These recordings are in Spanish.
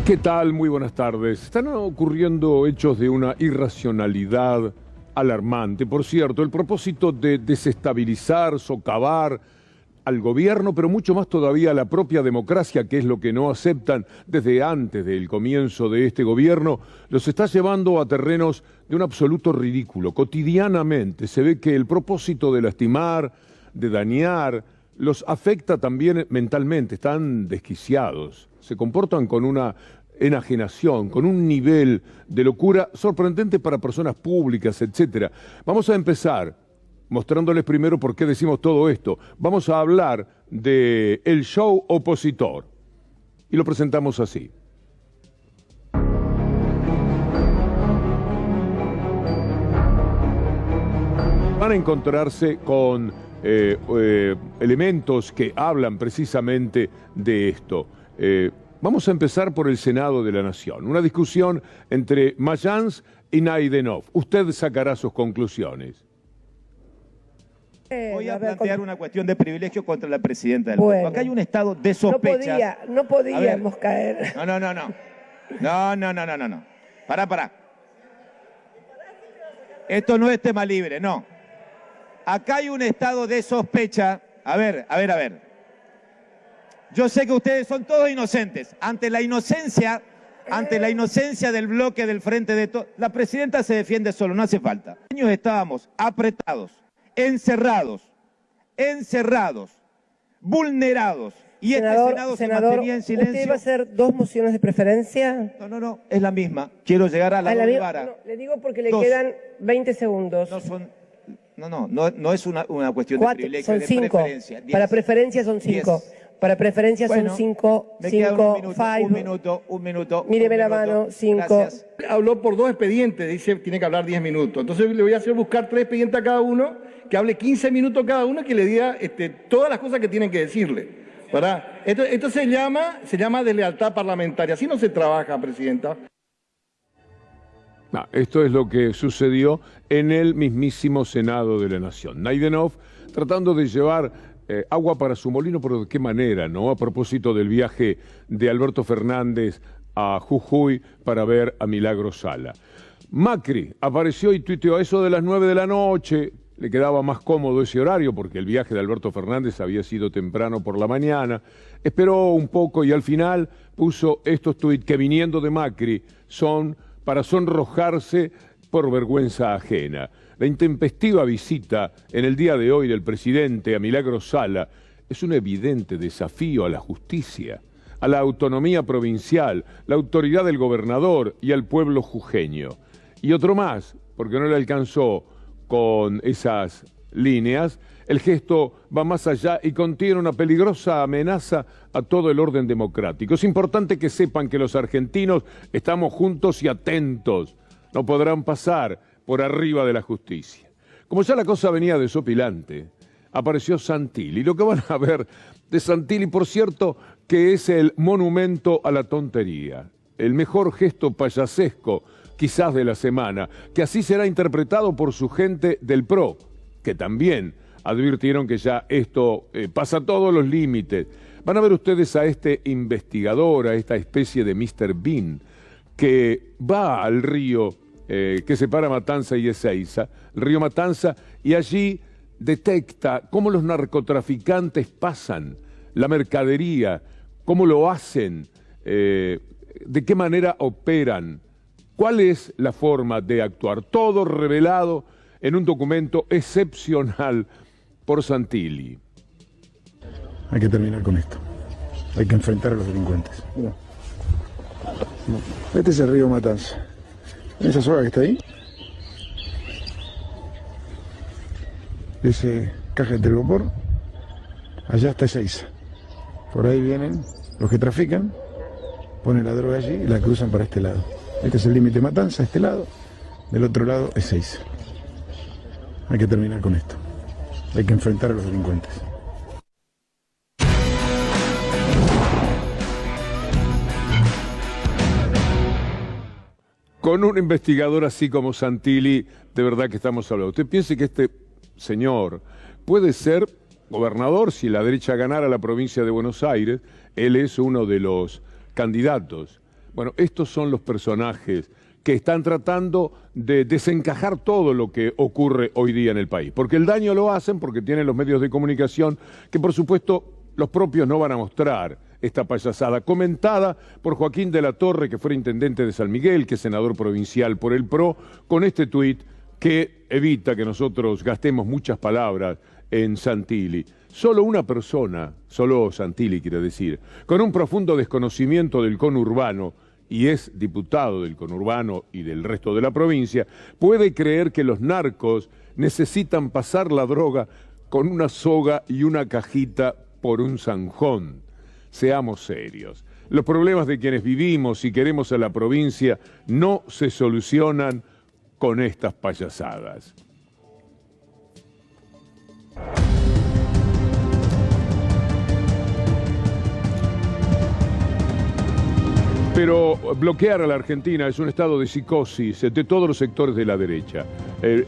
¿Qué tal? Muy buenas tardes. Están ocurriendo hechos de una irracionalidad alarmante. Por cierto, el propósito de desestabilizar, socavar al gobierno, pero mucho más todavía a la propia democracia, que es lo que no aceptan desde antes del comienzo de este gobierno, los está llevando a terrenos de un absoluto ridículo. Cotidianamente se ve que el propósito de lastimar, de dañar, los afecta también mentalmente, están desquiciados, se comportan con una enajenación, con un nivel de locura sorprendente para personas públicas, etc. Vamos a empezar mostrándoles primero por qué decimos todo esto. Vamos a hablar de el show opositor y lo presentamos así. Van a encontrarse con elementos que hablan precisamente de esto. Vamos a empezar por el Senado de la Nación. Una discusión entre Mayans y Naidenov. Usted sacará sus conclusiones. Voy a plantear una cuestión de privilegio contra la presidenta del Gobierno. Acá hay un estado de sospecha. No podíamos caer. No. Pará. Esto no es tema libre, no. Acá hay un estado de sospecha. A ver. Yo sé que ustedes son todos inocentes. Ante la inocencia del bloque del frente de todos, la presidenta se defiende solo, no hace falta. Estábamos apretados, encerrados, vulnerados. Y senador, este Senado se senador, mantenía en silencio. ¿Usted va a hacer dos mociones de preferencia? No, es la misma. Quiero llegar a la doble vara. No, le digo porque le quedan 20 segundos. No es una cuestión de privilegio, son de 5. preferencia. 10. Para preferencia son 5. Para preferencia son 5. Me queda un minuto. Míreme la mano, 5. Habló por 2 expedientes, dice tiene que hablar 10 minutos. Entonces le voy a hacer buscar 3 expedientes a cada uno, que hable 15 minutos cada uno, que le diga todas las cosas que tienen que decirle. ¿Verdad? Esto se llama deslealtad parlamentaria. Así no se trabaja, presidenta. Esto es lo que sucedió en el mismísimo Senado de la Nación. Naidenov tratando de llevar agua para su molino, pero ¿de qué manera, no? A propósito del viaje de Alberto Fernández a Jujuy para ver a Milagros Sala. Macri apareció y tuiteó a eso de las 9 de la noche. Le quedaba más cómodo ese horario porque el viaje de Alberto Fernández había sido temprano por la mañana. Esperó un poco y al final puso estos tuits que, viniendo de Macri, son para sonrojarse por vergüenza ajena. La intempestiva visita en el día de hoy del presidente a Milagros Sala es un evidente desafío a la justicia, a la autonomía provincial, la autoridad del gobernador y al pueblo jujeño. Y otro más, porque no le alcanzó con esas líneas, el gesto va más allá y contiene una peligrosa amenaza a todo el orden democrático. Es importante que sepan que los argentinos estamos juntos y atentos. No podrán pasar por arriba de la justicia. Como ya la cosa venía desopilante, apareció Santilli. Lo que van a ver de Santilli, por cierto, que es el monumento a la tontería, el mejor gesto payasesco quizás de la semana, que así será interpretado por su gente del PRO, que también advirtieron que ya esto pasa todos los límites. Van a ver ustedes a este investigador, a esta especie de Mr. Bean, que va al río que separa Matanza y Ezeiza, el río Matanza, y allí detecta cómo los narcotraficantes pasan la mercadería, cómo lo hacen, de qué manera operan, cuál es la forma de actuar. Todo revelado en un documento excepcional por Santilli. Hay que terminar con esto. Hay que enfrentar a los delincuentes. Mira. Este es el río Matanza. Esa soga que está ahí. Ese caja de telgopor. Allá está Ezeiza. Por ahí vienen los que trafican, ponen la droga allí y la cruzan para este lado. Este es el límite Matanza, este lado. Del otro lado es Ezeiza. Hay que terminar con esto. Hay que enfrentar a los delincuentes. Con un investigador así como Santilli, de verdad que estamos hablando. Usted piense que este señor puede ser gobernador si la derecha ganara la provincia de Buenos Aires. Él es uno de los candidatos. Bueno, estos son los personajes que están tratando de desencajar todo lo que ocurre hoy día en el país. Porque el daño lo hacen porque tienen los medios de comunicación que, por supuesto, los propios no van a mostrar esta payasada, comentada por Joaquín de la Torre, que fue intendente de San Miguel, que es senador provincial por el PRO, con este tuit que evita que nosotros gastemos muchas palabras en Santilli. Solo una persona, solo Santilli quiere decir, con un profundo desconocimiento del conurbano, y es diputado del conurbano y del resto de la provincia, puede creer que los narcos necesitan pasar la droga con una soga y una cajita por un zanjón. Seamos serios. Los problemas de quienes vivimos y queremos a la provincia no se solucionan con estas payasadas. Pero bloquear a la Argentina es un estado de psicosis de todos los sectores de la derecha.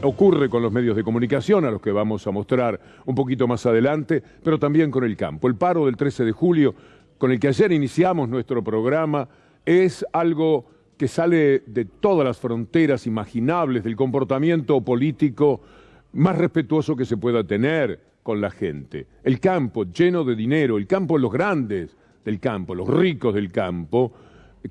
Ocurre con los medios de comunicación, a los que vamos a mostrar un poquito más adelante, pero también con el campo. El paro del 13 de julio, con el que ayer iniciamos nuestro programa, es algo que sale de todas las fronteras imaginables del comportamiento político más respetuoso que se pueda tener con la gente. El campo lleno de dinero, el campo, los grandes del campo, los ricos del campo,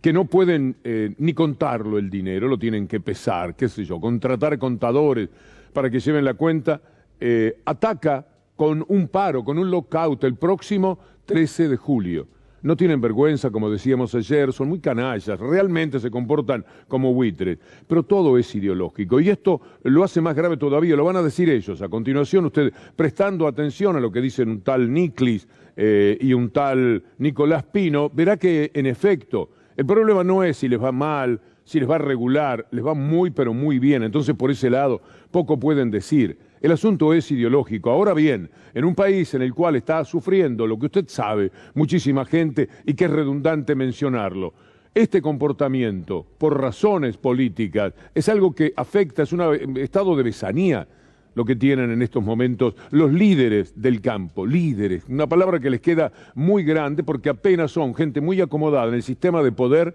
que no pueden ni contarlo el dinero, lo tienen que pesar, qué sé yo, contratar contadores para que lleven la cuenta, ataca con un paro, con un lockout el próximo 13 de julio. No tienen vergüenza, como decíamos ayer, son muy canallas, realmente se comportan como buitres, pero todo es ideológico y esto lo hace más grave todavía, lo van a decir ellos. A continuación, usted prestando atención a lo que dicen un tal Niclis y un tal Nicolás Pino, verá que en efecto el problema no es si les va mal, si les va regular, les va muy pero muy bien, entonces por ese lado poco pueden decir. El asunto es ideológico. Ahora bien, en un país en el cual está sufriendo lo que usted sabe, muchísima gente, y que es redundante mencionarlo, este comportamiento, por razones políticas, es algo que afecta, es un estado de besanía lo que tienen en estos momentos los líderes del campo, líderes, una palabra que les queda muy grande porque apenas son gente muy acomodada en el sistema de poder,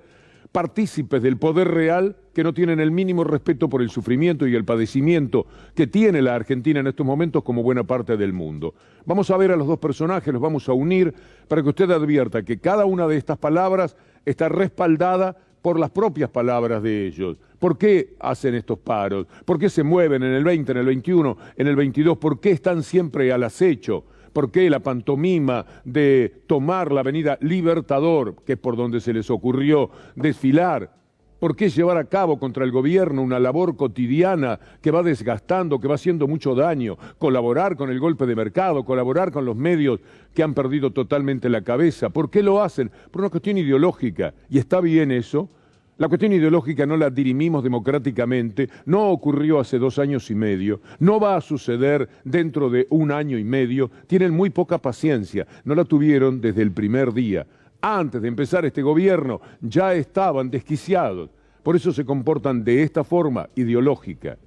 partícipes del poder real que no tienen el mínimo respeto por el sufrimiento y el padecimiento que tiene la Argentina en estos momentos como buena parte del mundo. Vamos a ver a los dos personajes, los vamos a unir para que usted advierta que cada una de estas palabras está respaldada por las propias palabras de ellos. ¿Por qué hacen estos paros? ¿Por qué se mueven en el 20, en el 21, en el 22? ¿Por qué están siempre al acecho? ¿Por qué la pantomima de tomar la avenida Libertador, que es por donde se les ocurrió desfilar? ¿Por qué llevar a cabo contra el gobierno una labor cotidiana que va desgastando, que va haciendo mucho daño? Colaborar con el golpe de mercado, colaborar con los medios que han perdido totalmente la cabeza. ¿Por qué lo hacen? Por una cuestión ideológica. Y está bien eso. La cuestión ideológica no la dirimimos democráticamente, no ocurrió hace 2 años y medio, no va a suceder dentro de 1 año y medio, tienen muy poca paciencia, no la tuvieron desde el primer día. Antes de empezar este gobierno ya estaban desquiciados, por eso se comportan de esta forma ideológica.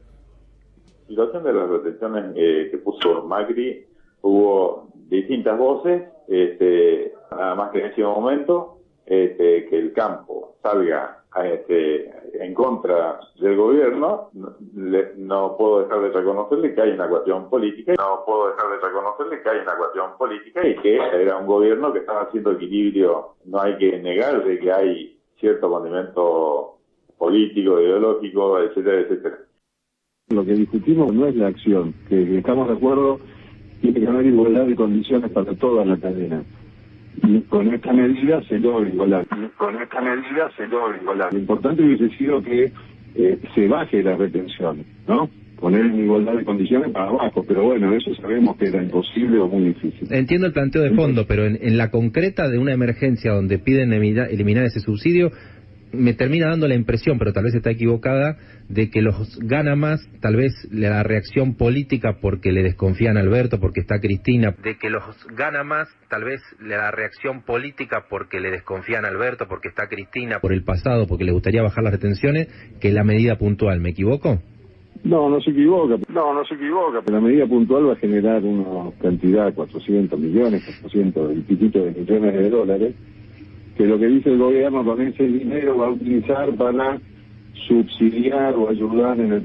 En la situación de las retenciones que puso Macri, hubo distintas voces, nada más que en ese momento, que el campo salga en contra del gobierno, no puedo dejar de reconocerle que hay una cuestión política, y que era un gobierno que estaba haciendo equilibrio. No hay que negar de que hay cierto condimento político, ideológico, etcétera, etcétera. Lo que discutimos no es la acción, que estamos de acuerdo, tiene que haber igualdad de condiciones para toda la cadena. Y con esta medida se logra igualdad. Lo importante hubiese sido que se baje la retención, ¿no? Poner en igualdad de condiciones para abajo, pero bueno, eso sabemos que era imposible o muy difícil. Entiendo el planteo de fondo, pero en la concreta de una emergencia donde piden eliminar ese subsidio, me termina dando la impresión, pero tal vez está equivocada, de que los gana más tal vez la reacción política porque le desconfían a Alberto, porque está Cristina, por el pasado, porque le gustaría bajar las retenciones, que la medida puntual. ¿Me equivoco? No se equivoca, pero la medida puntual va a generar una cantidad, 400 millones, 400 y piquito de millones de dólares, que lo que dice el gobierno con ese dinero va a utilizar para subsidiar o ayudar en el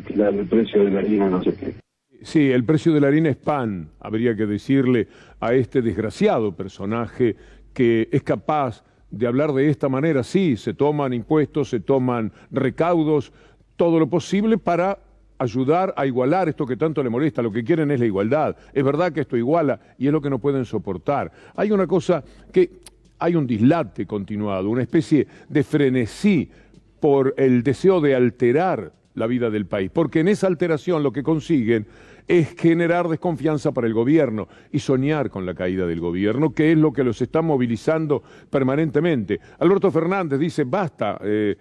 precio de la harina, no sé qué. Sí, el precio de la harina es pan, habría que decirle a este desgraciado personaje que es capaz de hablar de esta manera. Sí, se toman impuestos, se toman recaudos, todo lo posible para ayudar a igualar esto que tanto le molesta. Lo que quieren es la igualdad. Es verdad que esto iguala y es lo que no pueden soportar. Hay una cosa que hay un dislate continuado, una especie de frenesí por el deseo de alterar la vida del país, porque en esa alteración lo que consiguen es generar desconfianza para el gobierno y soñar con la caída del gobierno, que es lo que los está movilizando permanentemente. Alberto Fernández dice, basta de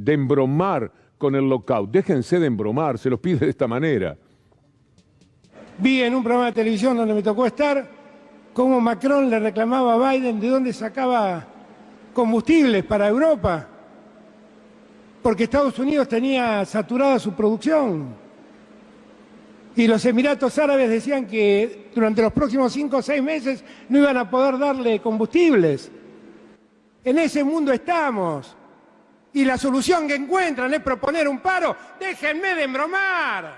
embromar con el lockout, déjense de embromar, se los pide de esta manera. Vi en un programa de televisión donde me tocó estar, cómo Macron le reclamaba a Biden de dónde sacaba combustibles para Europa, porque Estados Unidos tenía saturada su producción. Y los Emiratos Árabes decían que durante los próximos 5 o 6 meses no iban a poder darle combustibles. En ese mundo estamos. Y la solución que encuentran es proponer un paro. Déjenme de embromar.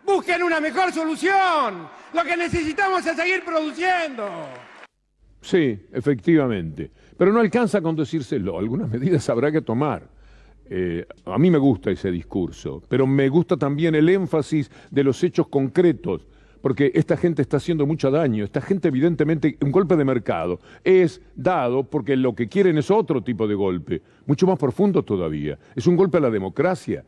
Busquen una mejor solución. Lo que necesitamos es seguir produciendo. Sí, efectivamente. Pero no alcanza con decírselo. Algunas medidas habrá que tomar. A mí me gusta ese discurso, pero me gusta también el énfasis de los hechos concretos, porque esta gente está haciendo mucho daño. Esta gente, evidentemente, un golpe de mercado es dado porque lo que quieren es otro tipo de golpe, mucho más profundo todavía. Es un golpe a la democracia,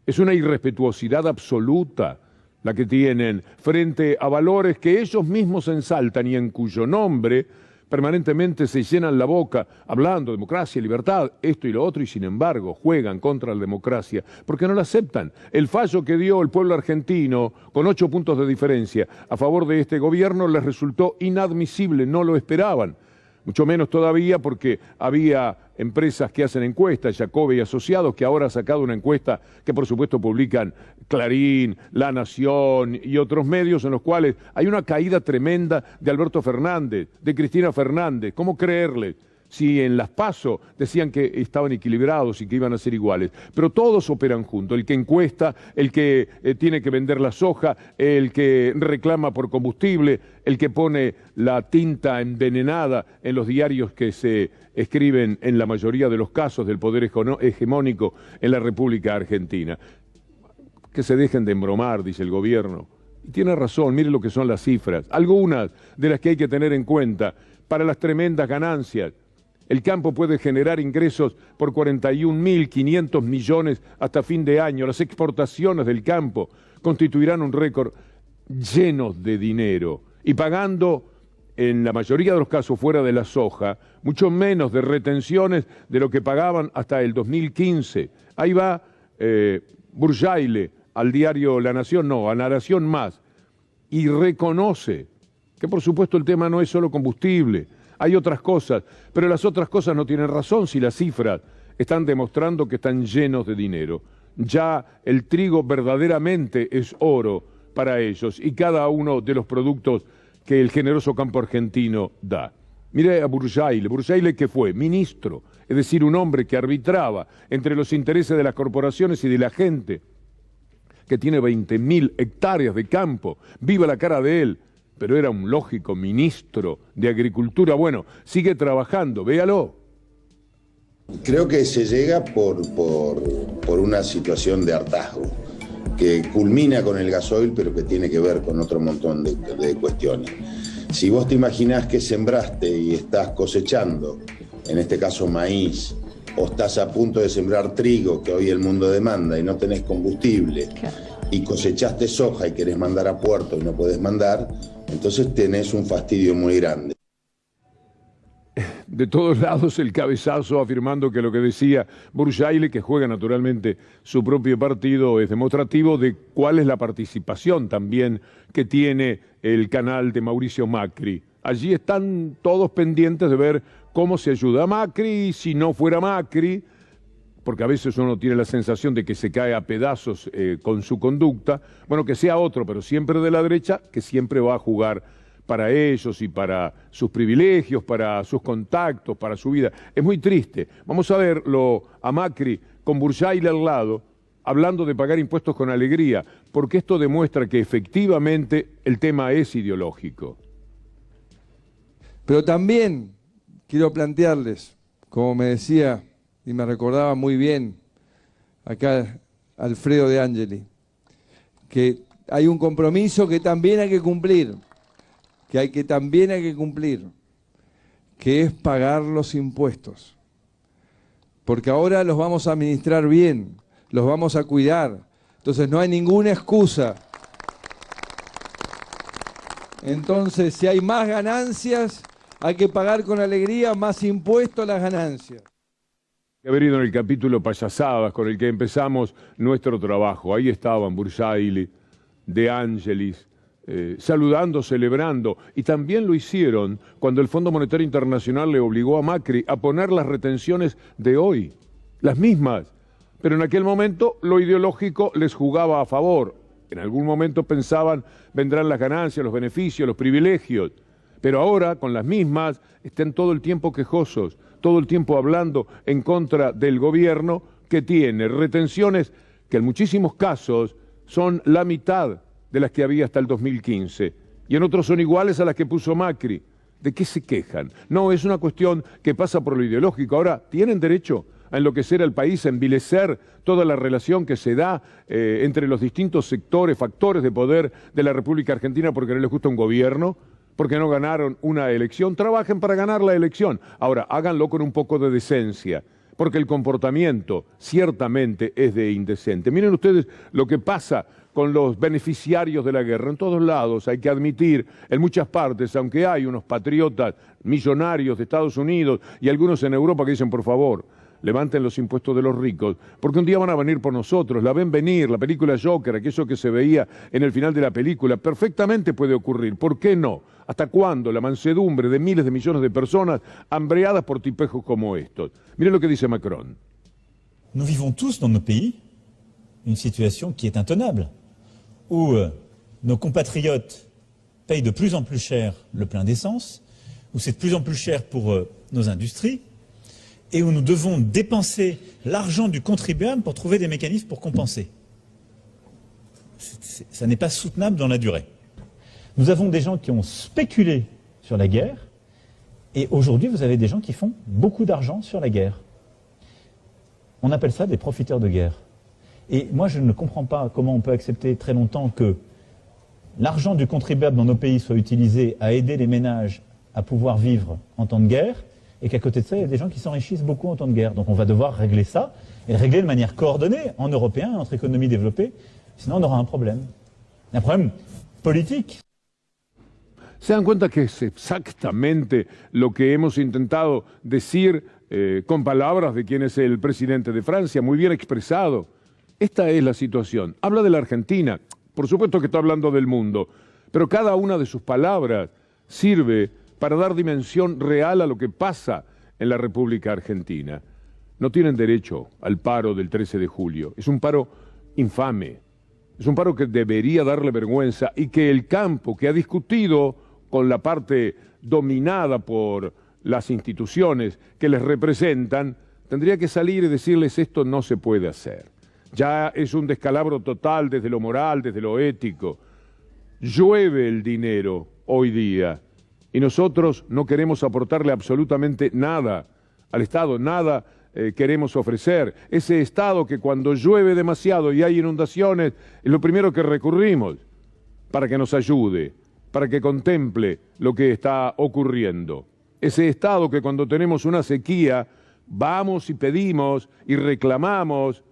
es una irrespetuosidad absoluta la que tienen frente a valores que ellos mismos ensaltan y en cuyo nombre permanentemente se llenan la boca hablando de democracia, libertad, esto y lo otro, y sin embargo juegan contra la democracia porque no la aceptan. El fallo que dio el pueblo argentino con 8 puntos de diferencia a favor de este gobierno les resultó inadmisible, no lo esperaban. Mucho menos todavía porque había empresas que hacen encuestas, Jacobe y Asociados, que ahora ha sacado una encuesta que por supuesto publican Clarín, La Nación y otros medios en los cuales hay una caída tremenda de Alberto Fernández, de Cristina Fernández. ¿Cómo creerle? Si en las PASO decían que estaban equilibrados y que iban a ser iguales, pero todos operan juntos, el que encuesta, el que tiene que vender la soja, el que reclama por combustible, el que pone la tinta envenenada en los diarios que se escriben en la mayoría de los casos del poder hegemónico en la República Argentina. Que se dejen de embromar, dice el gobierno. Y tiene razón, mire lo que son las cifras, algunas de las que hay que tener en cuenta para las tremendas ganancias. El campo puede generar ingresos por 41.500 millones hasta fin de año. Las exportaciones del campo constituirán un récord lleno de dinero y pagando, en la mayoría de los casos fuera de la soja, mucho menos de retenciones de lo que pagaban hasta el 2015. Ahí va Burjaile al diario La Nación, no, a La Nación Más, y reconoce que por supuesto el tema no es solo combustible. Hay otras cosas, pero las otras cosas no tienen razón si las cifras están demostrando que están llenos de dinero. Ya el trigo verdaderamente es oro para ellos y cada uno de los productos que el generoso campo argentino da. Mire a Burjaile que fue ministro, es decir, un hombre que arbitraba entre los intereses de las corporaciones y de la gente, que tiene 20.000 hectáreas de campo, viva la cara de él, pero era un lógico ministro de Agricultura. Bueno, sigue trabajando, véalo. Creo que se llega por una situación de hartazgo, que culmina con el gasoil, pero que tiene que ver con otro montón de cuestiones. Si vos te imaginás que sembraste y estás cosechando, en este caso maíz, o estás a punto de sembrar trigo, que hoy el mundo demanda, y no tenés combustible, y cosechaste soja y querés mandar a puerto y no podés mandar, entonces tenés un fastidio muy grande. De todos lados el cabezazo afirmando que lo que decía Burjaile, que juega naturalmente su propio partido, es demostrativo de cuál es la participación también que tiene el canal de Mauricio Macri. Allí están todos pendientes de ver cómo se ayuda a Macri, y si no fuera Macri, porque a veces uno tiene la sensación de que se cae a pedazos con su conducta, bueno, que sea otro, pero siempre de la derecha, que siempre va a jugar para ellos y para sus privilegios, para sus contactos, para su vida. Es muy triste. Vamos a verlo a Macri con Bursail al lado, hablando de pagar impuestos con alegría, porque esto demuestra que efectivamente el tema es ideológico. Pero también quiero plantearles, como me decía y me recordaba muy bien acá Alfredo De Angeli, que hay un compromiso que también hay que cumplir, que es pagar los impuestos. Porque ahora los vamos a administrar bien, los vamos a cuidar. Entonces no hay ninguna excusa. Entonces, si hay más ganancias, hay que pagar con alegría más impuestos a las ganancias. Haber ido en el capítulo Payasadas con el que empezamos nuestro trabajo. Ahí estaban Bursaili, De Angelis, saludando, celebrando, y también lo hicieron cuando el Fondo Monetario Internacional le obligó a Macri a poner las retenciones de hoy, las mismas, pero en aquel momento lo ideológico les jugaba a favor. En algún momento pensaban vendrán las ganancias, los beneficios, los privilegios, pero ahora con las mismas están todo el tiempo quejosos, todo el tiempo hablando en contra del gobierno que tiene retenciones que en muchísimos casos son la mitad de las que había hasta el 2015, y en otros son iguales a las que puso Macri. ¿De qué se quejan? No, es una cuestión que pasa por lo ideológico. Ahora, tienen derecho a enloquecer al país, a envilecer toda la relación que se da entre los distintos sectores, factores de poder de la República Argentina porque no les gusta un gobierno, porque no ganaron una elección. Trabajen para ganar la elección. Ahora, háganlo con un poco de decencia, porque el comportamiento ciertamente es de indecente. Miren ustedes lo que pasa con los beneficiarios de la guerra. En todos lados, hay que admitir, en muchas partes, aunque hay unos patriotas millonarios de Estados Unidos y algunos en Europa que dicen, por favor, levanten los impuestos de los ricos, porque un día van a venir por nosotros, la ven venir, la película Joker, aquello que se veía en el final de la película, perfectamente puede ocurrir. ¿Por qué no? ¿Hasta cuándo la mansedumbre de miles de millones de personas hambreadas por tipejos como estos? Miren lo que dice Macron. Nous vivons tous dans nos pays une situation qui est intenable, où nos compatriotes payent de plus en plus cher le plein d'essence, où c'est de plus en plus cher pour nos industries, et où nous devons dépenser l'argent du contribuable pour trouver des mécanismes pour compenser. Ça n'est pas soutenable dans la durée. Nous avons des gens qui ont spéculé sur la guerre, et aujourd'hui vous avez des gens qui font beaucoup d'argent sur la guerre. On appelle ça des profiteurs de guerre. Et moi je ne comprends pas comment on peut accepter très longtemps que l'argent du contribuable dans nos pays soit utilisé à aider les ménages à pouvoir vivre en temps de guerre, et qu'à côté de ça, il y a des gens qui s'enrichissent beaucoup en temps de guerre. Donc on va devoir régler ça, et le régler de manière coordonnée, en européen, entre économies développées, sinon on aura un problème politique. ¿Se dan cuenta que es exactamente lo que hemos intentado decir con palabras de quien es el presidente de Francia? Muy bien expresado. Esta es la situación. Habla de la Argentina, por supuesto que está hablando del mundo, pero cada una de sus palabras sirve para dar dimensión real a lo que pasa en la República Argentina. No tienen derecho al paro del 13 de julio. Es un paro infame. Es un paro que debería darle vergüenza y que el campo que ha discutido con la parte dominada por las instituciones que les representan, tendría que salir y decirles esto no se puede hacer. Ya es un descalabro total desde lo moral, desde lo ético. Llueve el dinero hoy día. Y nosotros no queremos aportarle absolutamente nada al Estado, nada queremos ofrecer. Ese Estado que cuando llueve demasiado y hay inundaciones es lo primero que recurrimos para que nos ayude, para que contemple lo que está ocurriendo. Ese Estado que cuando tenemos una sequía vamos y pedimos y reclamamos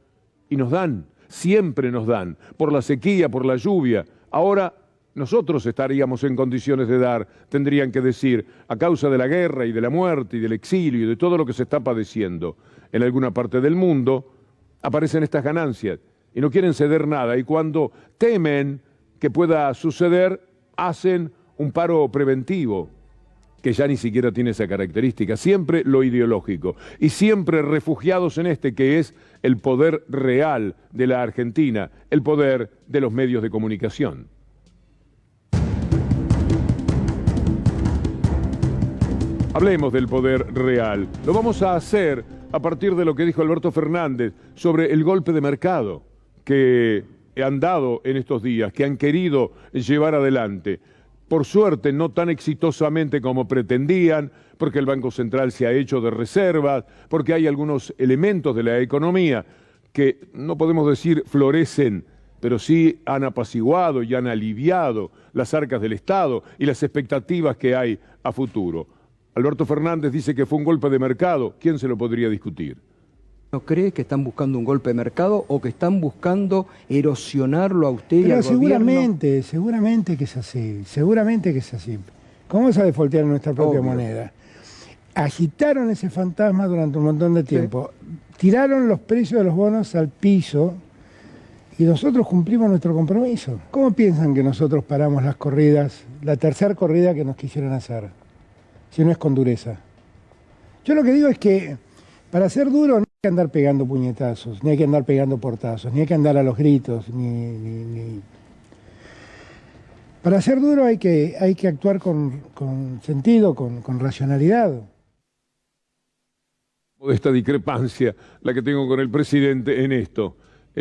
y nos dan, siempre nos dan, por la sequía, por la lluvia. Ahora nosotros estaríamos en condiciones de dar, tendrían que decir, a causa de la guerra y de la muerte y del exilio y de todo lo que se está padeciendo en alguna parte del mundo, aparecen estas ganancias y no quieren ceder nada. Y cuando temen que pueda suceder, hacen un paro preventivo, que ya ni siquiera tiene esa característica. Siempre lo ideológico y siempre refugiados en este que es el poder real de la Argentina, el poder de los medios de comunicación. Hablemos del poder real. Lo vamos a hacer a partir de lo que dijo Alberto Fernández sobre el golpe de mercado que han dado en estos días, que han querido llevar adelante. Por suerte, no tan exitosamente como pretendían, porque el Banco Central se ha hecho de reservas, porque hay algunos elementos de la economía que no podemos decir florecen, pero sí han apaciguado y han aliviado las arcas del Estado y las expectativas que hay a futuro. Alberto Fernández dice que fue un golpe de mercado. ¿Quién se lo podría discutir? ¿No cree que están buscando un golpe de mercado o que están buscando erosionarlo a usted y al gobierno? Seguramente que es así, seguramente que es así. ¿Cómo vamos a defoltear nuestra propia moneda? Agitaron ese fantasma durante un montón de tiempo, tiraron los precios de los bonos al piso y nosotros cumplimos nuestro compromiso. ¿Cómo piensan que nosotros paramos las corridas, la tercera corrida que nos quisieron hacer, si no es con dureza? Yo lo que digo es que para ser duro no hay que andar pegando puñetazos, ni hay que andar pegando portazos, ni hay que andar a los gritos, Para ser duro hay que actuar con sentido, con racionalidad. De esta discrepancia, la que tengo con el presidente en esto.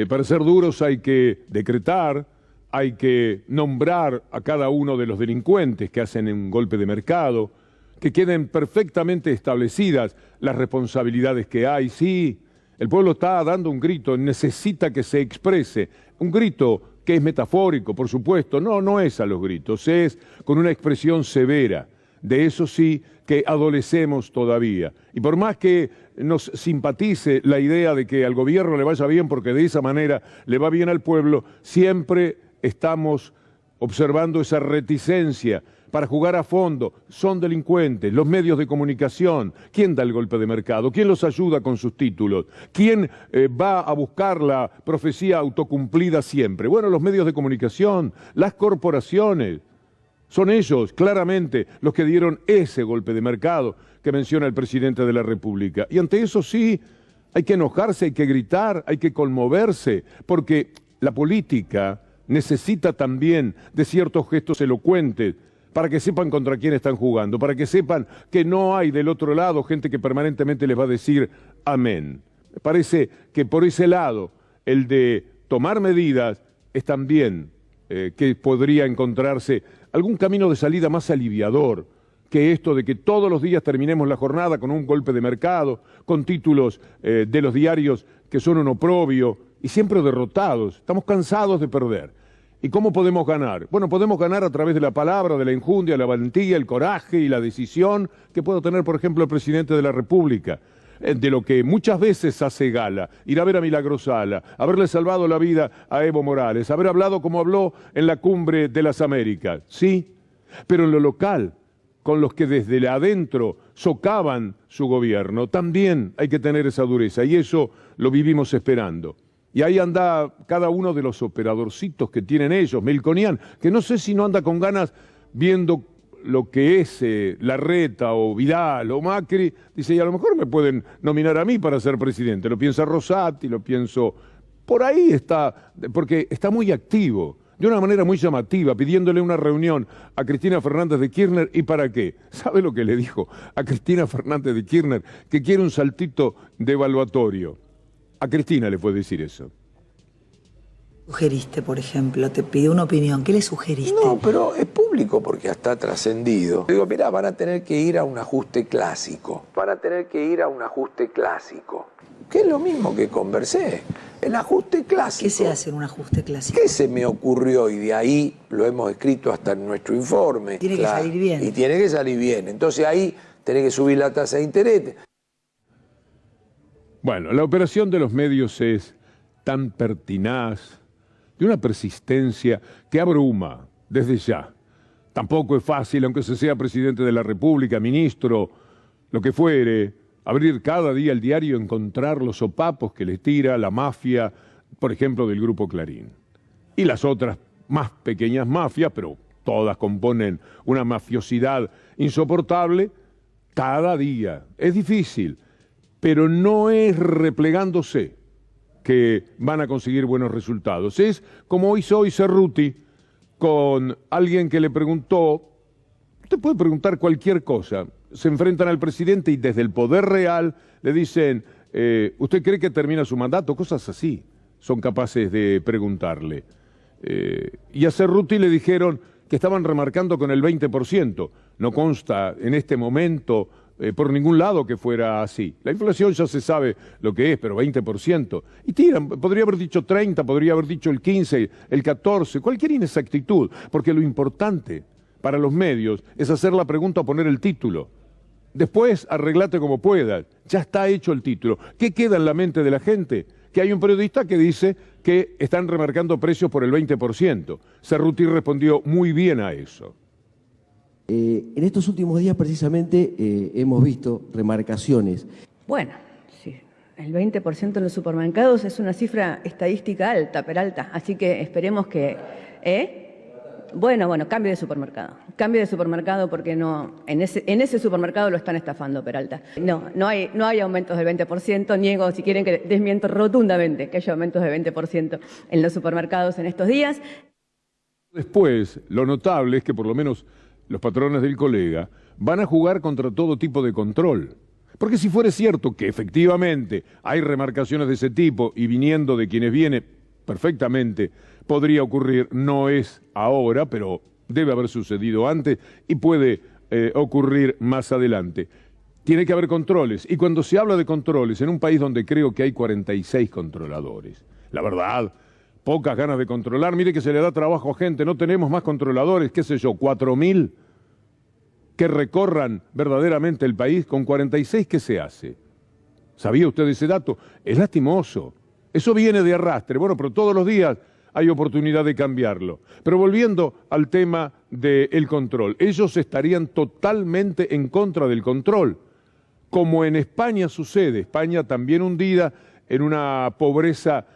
Para ser duros hay que decretar, hay que nombrar a cada uno de los delincuentes que hacen un golpe de mercado, que queden perfectamente establecidas las responsabilidades que hay. Sí, el pueblo está dando un grito, necesita que se exprese, un grito que es metafórico, por supuesto, no es a los gritos, es con una expresión severa. De eso sí que adolecemos todavía. Y por más que nos simpatice la idea de que al gobierno le vaya bien porque de esa manera le va bien al pueblo, siempre estamos observando esa reticencia para jugar a fondo. Son delincuentes, los medios de comunicación. ¿Quién da el golpe de mercado? ¿Quién los ayuda con sus títulos? ¿Quién va a buscar la profecía autocumplida siempre? Bueno, los medios de comunicación, las corporaciones. Son ellos, claramente, los que dieron ese golpe de mercado que menciona el presidente de la República. Y ante eso sí, hay que enojarse, hay que gritar, hay que conmoverse, porque la política necesita también de ciertos gestos elocuentes para que sepan contra quién están jugando, para que sepan que no hay del otro lado gente que permanentemente les va a decir amén. Me parece que por ese lado, el de tomar medidas es también que podría encontrarse algún camino de salida más aliviador que esto de que todos los días terminemos la jornada con un golpe de mercado, con títulos de los diarios que son un oprobio y siempre derrotados. Estamos cansados de perder. ¿Y cómo podemos ganar? Bueno, podemos ganar a través de la palabra, de la enjundia, la valentía, el coraje y la decisión que puede tener, por ejemplo, el presidente de la República, de lo que muchas veces hace gala, ir a ver a Milagros Sala, haberle salvado la vida a Evo Morales, haber hablado como habló en la Cumbre de las Américas, sí, pero en lo local, con los que desde adentro socavan su gobierno, también hay que tener esa dureza y eso lo vivimos esperando. Y ahí anda cada uno de los operadorcitos que tienen ellos, Melconian, que no sé si no anda con ganas viendo lo que es Larreta o Vidal o Macri, dice, y a lo mejor me pueden nominar a mí para ser presidente. Lo piensa Rosati, lo pienso... Por ahí está, porque está muy activo, de una manera muy llamativa, pidiéndole una reunión a Cristina Fernández de Kirchner. ¿Y para qué? ¿Sabe lo que le dijo a Cristina Fernández de Kirchner? Que quiere un saltito devaluatorio. A Cristina le fue decir eso. Sugeriste, por ejemplo, te pidió una opinión, ¿qué le sugeriste? No, pero es público porque está trascendido. Digo, mirá, van a tener que ir a un ajuste clásico. Van a tener que ir a un ajuste clásico. Que es lo mismo que conversé. El ajuste clásico. ¿Qué se hace en un ajuste clásico? ¿Qué se me ocurrió? Y de ahí lo hemos escrito hasta en nuestro informe. Tiene que salir bien. Y tiene que salir bien. Entonces ahí tenés que subir la tasa de interés. Bueno, la operación de los medios es tan pertinaz, de una persistencia que abruma desde ya. Tampoco es fácil, aunque se sea presidente de la República, ministro, lo que fuere, abrir cada día el diario y encontrar los sopapos que les tira la mafia, por ejemplo, del Grupo Clarín. Y las otras más pequeñas mafias, pero todas componen una mafiosidad insoportable, cada día. Es difícil, pero no es replegándose que van a conseguir buenos resultados. Es como hizo hoy Cerruti con alguien que le preguntó, usted puede preguntar cualquier cosa, se enfrentan al presidente y desde el poder real le dicen, ¿usted cree que termina su mandato? Cosas así son capaces de preguntarle. Y a Cerruti le dijeron que estaban remarcando con el 20%. No consta en este momento por ningún lado que fuera así. La inflación ya se sabe lo que es, pero 20%. Y tiran, podría haber dicho 30, podría haber dicho el 15, el 14, cualquier inexactitud, porque lo importante para los medios es hacer la pregunta o poner el título. Después arreglate como puedas, ya está hecho el título. ¿Qué queda en la mente de la gente? Que hay un periodista que dice que están remarcando precios por el 20%. Cerruti respondió muy bien a eso. En estos últimos días precisamente hemos visto remarcaciones. Bueno, sí, el 20% en los supermercados es una cifra estadística alta, Peralta, así que esperemos que... Bueno, cambio de supermercado porque no, en ese supermercado lo están estafando, Peralta. No hay aumentos del 20%, niego, si quieren que desmiento rotundamente que haya aumentos del 20% en los supermercados en estos días. Después, lo notable es que por lo menos los patrones del colega van a jugar contra todo tipo de control. Porque si fuera cierto que efectivamente hay remarcaciones de ese tipo y viniendo de quienes viene perfectamente podría ocurrir, no es ahora, pero debe haber sucedido antes y puede ocurrir más adelante. Tiene que haber controles, y cuando se habla de controles en un país donde creo que hay 46 controladores, la verdad, pocas ganas de controlar, mire que se le da trabajo a gente, no tenemos más controladores, qué sé yo, 4.000 que recorran verdaderamente el país, con 46 ¿qué se hace? ¿Sabía usted ese dato? Es lastimoso, eso viene de arrastre, bueno, pero todos los días hay oportunidad de cambiarlo. Pero volviendo al tema del control, ellos estarían totalmente en contra del control, como en España sucede, España también hundida en una pobreza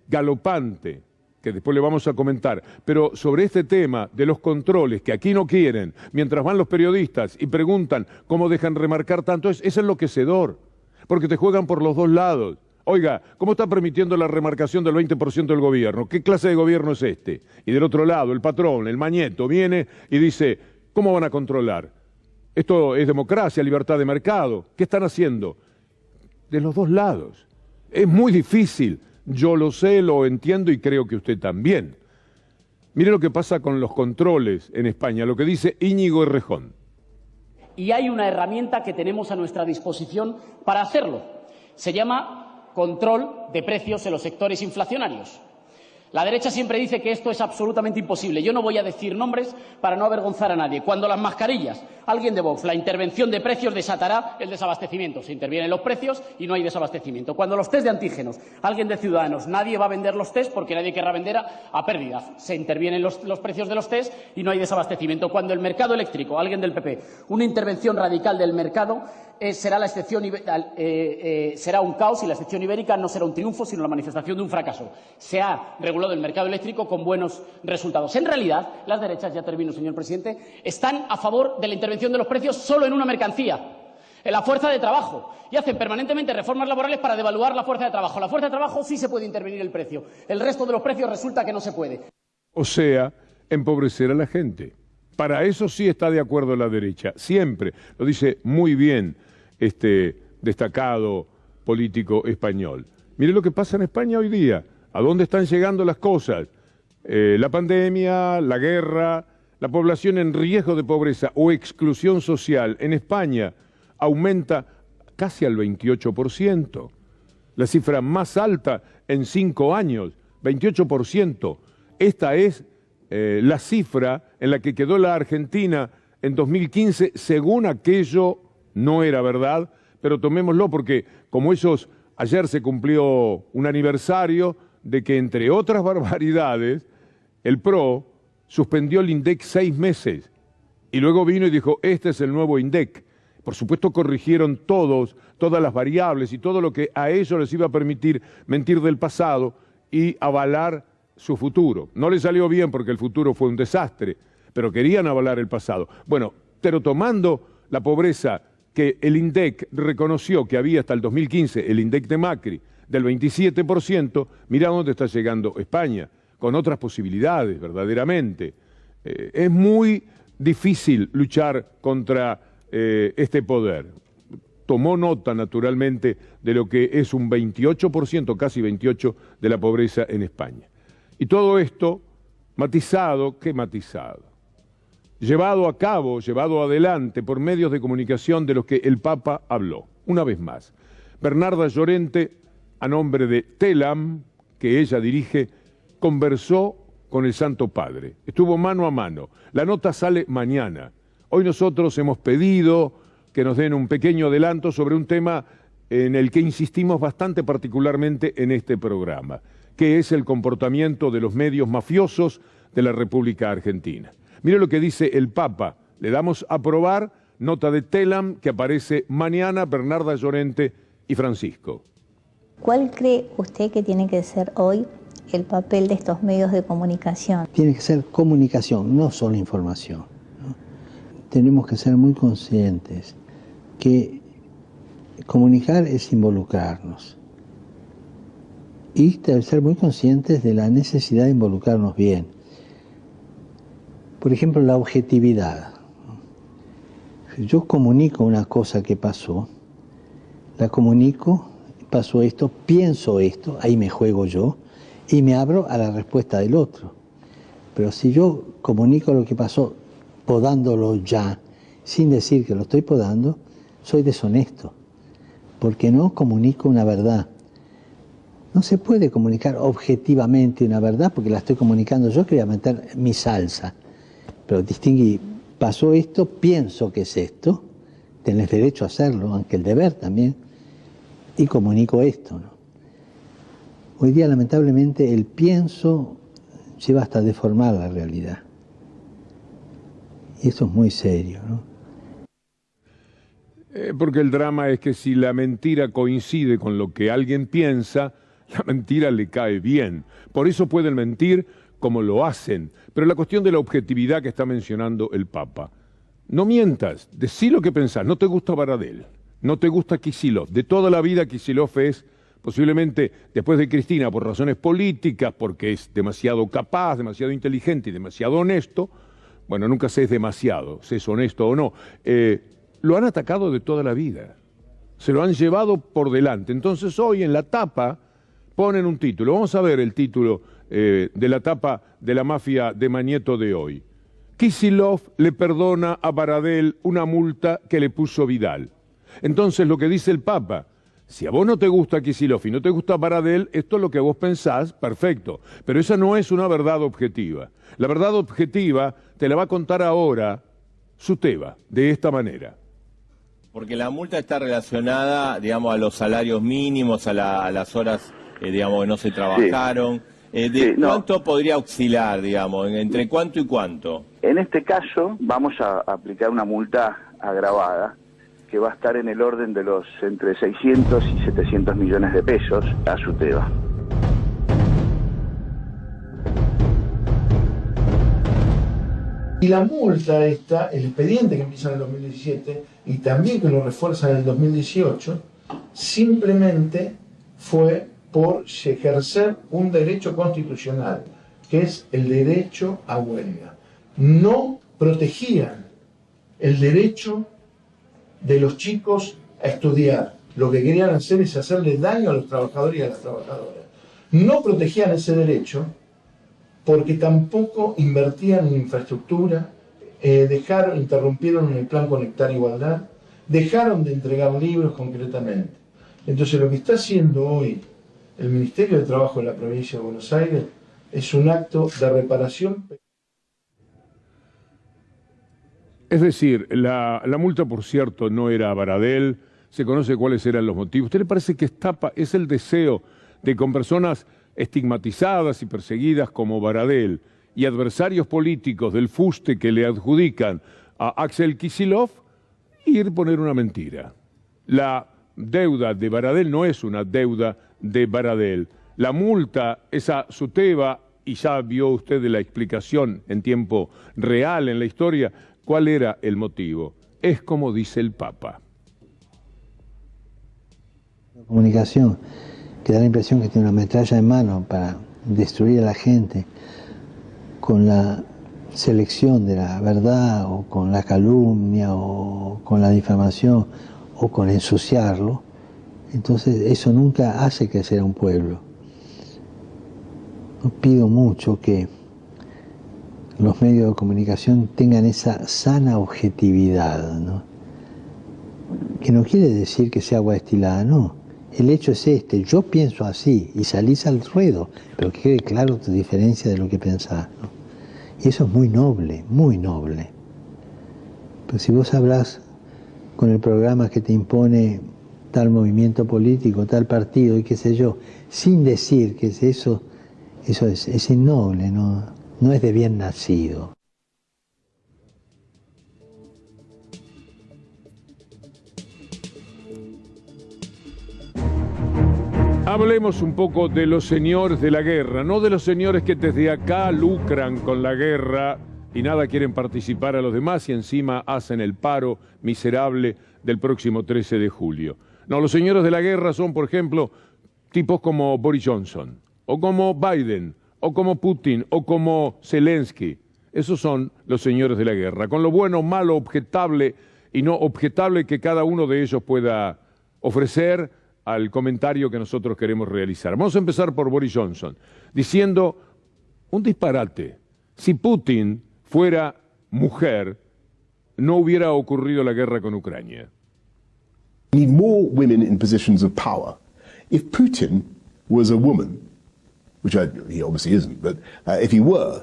galopante, que después le vamos a comentar, pero sobre este tema de los controles, que aquí no quieren, mientras van los periodistas y preguntan cómo dejan remarcar tanto, es enloquecedor, porque te juegan por los dos lados. Oiga, ¿cómo está permitiendo la remarcación del 20% del gobierno? ¿Qué clase de gobierno es este? Y del otro lado, el patrón, el mañeto, viene y dice, ¿cómo van a controlar? Esto es democracia, libertad de mercado. ¿Qué están haciendo? De los dos lados. Es muy difícil. Yo lo sé, lo entiendo y creo que usted también. Mire lo que pasa con los controles en España, lo que dice Íñigo Errejón. Y hay una herramienta que tenemos a nuestra disposición para hacerlo. Se llama control de precios en los sectores inflacionarios. La derecha siempre dice que esto es absolutamente imposible. Yo no voy a decir nombres para no avergonzar a nadie. Cuando las mascarillas, alguien de Vox, la intervención de precios desatará el desabastecimiento. Se intervienen los precios y no hay desabastecimiento. Cuando los test de antígenos, alguien de Ciudadanos, nadie va a vender los test porque nadie querrá vender a pérdidas. Se intervienen los precios de los test y no hay desabastecimiento. Cuando el mercado eléctrico, alguien del PP, una intervención radical del mercado, será la excepción, será un caos y la excepción ibérica no será un triunfo, sino la manifestación de un fracaso. Se ha regulado el mercado eléctrico con buenos resultados. En realidad, las derechas, ya termino, señor presidente, están a favor de la intervención de los precios solo en una mercancía, en la fuerza de trabajo, y hacen permanentemente reformas laborales para devaluar la fuerza de trabajo. La fuerza de trabajo sí se puede intervenir el precio, el resto de los precios resulta que no se puede. O sea, empobrecer a la gente. Para eso sí está de acuerdo la derecha, siempre. Lo dice muy bien este destacado político español. Mire lo que pasa en España hoy día, a dónde están llegando las cosas. La pandemia, la guerra, la población en riesgo de pobreza o exclusión social en España aumenta casi al 28%. La cifra más alta en 5 años, 28%. Esta es la cifra en la que quedó la Argentina en 2015, según aquello no era verdad, pero tomémoslo porque como esos, ayer se cumplió un aniversario de que entre otras barbaridades, el PRO suspendió el INDEC 6 meses y luego vino y dijo, este es el nuevo INDEC. Por supuesto corrigieron todas las variables y todo lo que a ellos les iba a permitir mentir del pasado y avalar su futuro. No les salió bien porque el futuro fue un desastre, pero querían avalar el pasado. Bueno, pero tomando la pobreza que el INDEC reconoció que había hasta el 2015, el INDEC de Macri, del 27%, mira dónde está llegando España, con otras posibilidades, verdaderamente. Es muy difícil luchar contra este poder. Tomó nota, naturalmente, de lo que es un 28%, casi 28%, de la pobreza en España. Y todo esto matizado, ¿qué matizado? Llevado a cabo, llevado adelante por medios de comunicación de los que el Papa habló. Una vez más, Bernarda Llorente, a nombre de TELAM, que ella dirige, conversó con el Santo Padre. Estuvo mano a mano. La nota sale mañana. Hoy nosotros hemos pedido que nos den un pequeño adelanto sobre un tema en el que insistimos bastante particularmente en este programa, que es el comportamiento de los medios mafiosos de la República Argentina. Mire lo que dice el Papa. Le damos a aprobar, nota de TELAM, que aparece mañana, Bernarda Llorente y Francisco. ¿Cuál cree usted que tiene que ser hoy el papel de estos medios de comunicación? Tiene que ser comunicación, no solo información, ¿no? Tenemos que ser muy conscientes que comunicar es involucrarnos y debe ser muy conscientes de la necesidad de involucrarnos bien. Por ejemplo, la objetividad. Si yo comunico una cosa que pasó, la comunico, pasó esto, pienso esto, ahí me juego yo y me abro a la respuesta del otro. Pero si yo comunico lo que pasó podándolo ya, sin decir que lo estoy podando, soy deshonesto, porque no comunico una verdad. No se puede comunicar objetivamente una verdad porque la estoy comunicando yo, que voy a meter mi salsa. Pero distinguí, pasó esto, pienso que es esto, tenés derecho a hacerlo, aunque el deber también, y comunico esto, ¿no? Hoy día, lamentablemente, el pienso lleva hasta a deformar la realidad. Y eso es muy serio, ¿no? Porque el drama es que si la mentira coincide con lo que alguien piensa, la mentira le cae bien. Por eso pueden mentir como lo hacen. Pero la cuestión de la objetividad que está mencionando el Papa. No mientas, decí lo que pensás. No te gusta Baradel, no te gusta Kicillof. De toda la vida Kicillof es, posiblemente después de Cristina, por razones políticas, porque es demasiado capaz, demasiado inteligente y demasiado honesto. Bueno, nunca se es demasiado, se es honesto o no. Lo han atacado de toda la vida, se lo han llevado por delante. Entonces hoy en la tapa ponen un título, vamos a ver el título de la tapa de la mafia de Mañeto de hoy. Kicillof le perdona a Baradel una multa que le puso Vidal. Entonces lo que dice el Papa, si a vos no te gusta Kicillof y no te gusta Baradel, esto es lo que vos pensás, perfecto, pero esa no es una verdad objetiva. La verdad objetiva te la va a contar ahora Suteba, de esta manera. Porque la multa está relacionada, digamos, a los salarios mínimos, a las horas, digamos, que no se trabajaron. ¿Cuánto podría oscilar, digamos, entre cuánto y cuánto? En este caso vamos a aplicar una multa agravada que va a estar en el orden de los entre 600 y 700 millones de pesos a Suteba. Y la multa esta, el expediente que empieza en el 2017 y también que lo refuerza en el 2018, simplemente fue por ejercer un derecho constitucional, que es el derecho a huelga. No protegían el derecho de los chicos a estudiar. Lo que querían hacer es hacerle daño a los trabajadores y a las trabajadoras. No protegían ese derecho porque tampoco invertían en infraestructura, interrumpieron en el plan Conectar Igualdad, dejaron de entregar libros concretamente. Entonces lo que está haciendo hoy el Ministerio de Trabajo de la Provincia de Buenos Aires es un acto de reparación. Es decir, la multa, por cierto, no era a Baradel, se conoce cuáles eran los motivos. ¿Usted le parece que es el deseo de con personas estigmatizadas y perseguidas como Baradel y adversarios políticos del fuste que le adjudican a Axel Kicillof, ir a poner una mentira? La deuda de Baradel no es una deuda de Baradel. La multa es a Suteba, y ya vio usted de la explicación en tiempo real en la historia cuál era el motivo. Es como dice el Papa. Comunicación que da la impresión que tiene una metralla en mano para destruir a la gente, con la selección de la verdad o con la calumnia o con la difamación o con ensuciarlo, entonces eso nunca hace crecer a un pueblo. No pido mucho que los medios de comunicación tengan esa sana objetividad, ¿no? Que no quiere decir que sea agua destilada, no. El hecho es este, yo pienso así y salís al ruedo, pero que quede claro tu diferencia de lo que pensás, ¿no? Y eso es muy noble, muy noble. Pero si vos hablás con el programa que te impone tal movimiento político, tal partido y qué sé yo, sin decir que eso es innoble, no es de bien nacido. Hablemos un poco de los señores de la guerra, no de los señores que desde acá lucran con la guerra y nada quieren participar a los demás y encima hacen el paro miserable del próximo 13 de julio. No, los señores de la guerra son, por ejemplo, tipos como Boris Johnson, o como Biden, o como Putin, o como Zelensky. Esos son los señores de la guerra, con lo bueno, malo, objetable y no objetable que cada uno de ellos pueda ofrecer al comentario que nosotros queremos realizar. Vamos a empezar por Boris Johnson, diciendo un disparate. Si Putin fuera mujer, no hubiera ocurrido la guerra con Ucrania. We need more women in positions of power. If Putin was a woman, which he obviously isn't, but if he were,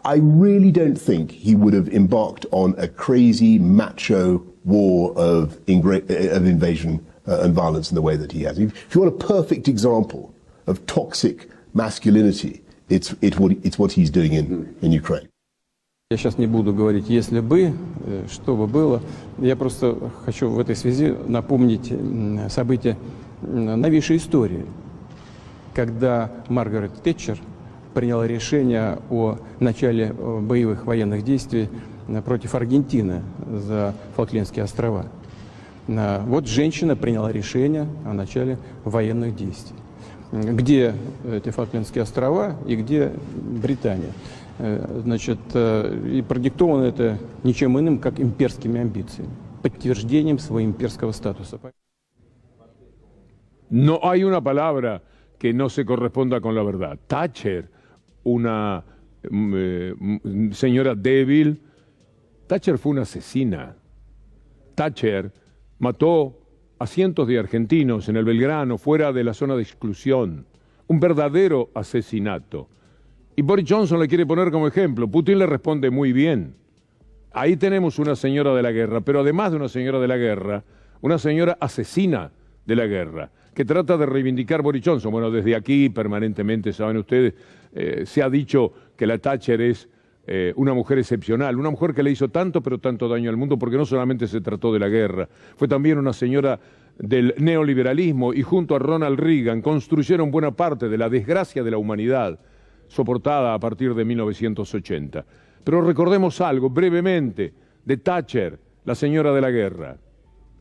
I really don't think he would have embarked on a crazy macho war of invasion and violence in the way that he has. If you want a perfect example of toxic masculinity, it's what he's doing in Ukraine. Я сейчас не буду говорить, если бы, что бы было. Я просто хочу в этой связи напомнить события новейшей истории, когда Маргарет Тэтчер приняла решение о начале боевых военных действий против Аргентины за Фолклендские острова. Вот женщина приняла решение о начале военных действий. Где эти Фолклендские острова и где Британия? Значит, и продиктовано это ничем иным, как имперскими амбициями, подтверждением своего имперского статуса. No hay una palabra que no se corresponda con la verdad. Thatcher, una señora débil, Thatcher fue una asesina. Thatcher mató a cientos de argentinos en el Belgrano, fuera de la zona de exclusión. Un verdadero asesinato. Y Boris Johnson le quiere poner como ejemplo. Putin le responde muy bien. Ahí tenemos una señora de la guerra, pero además de una señora de la guerra, una señora asesina de la guerra, que trata de reivindicar Boris Johnson. Bueno, desde aquí permanentemente, saben ustedes, se ha dicho que la Thatcher es una mujer excepcional, una mujer que le hizo tanto pero tanto daño al mundo, porque no solamente se trató de la guerra, fue también una señora del neoliberalismo y junto a Ronald Reagan construyeron buena parte de la desgracia de la humanidad soportada a partir de 1980. Pero recordemos algo brevemente de Thatcher, la señora de la guerra.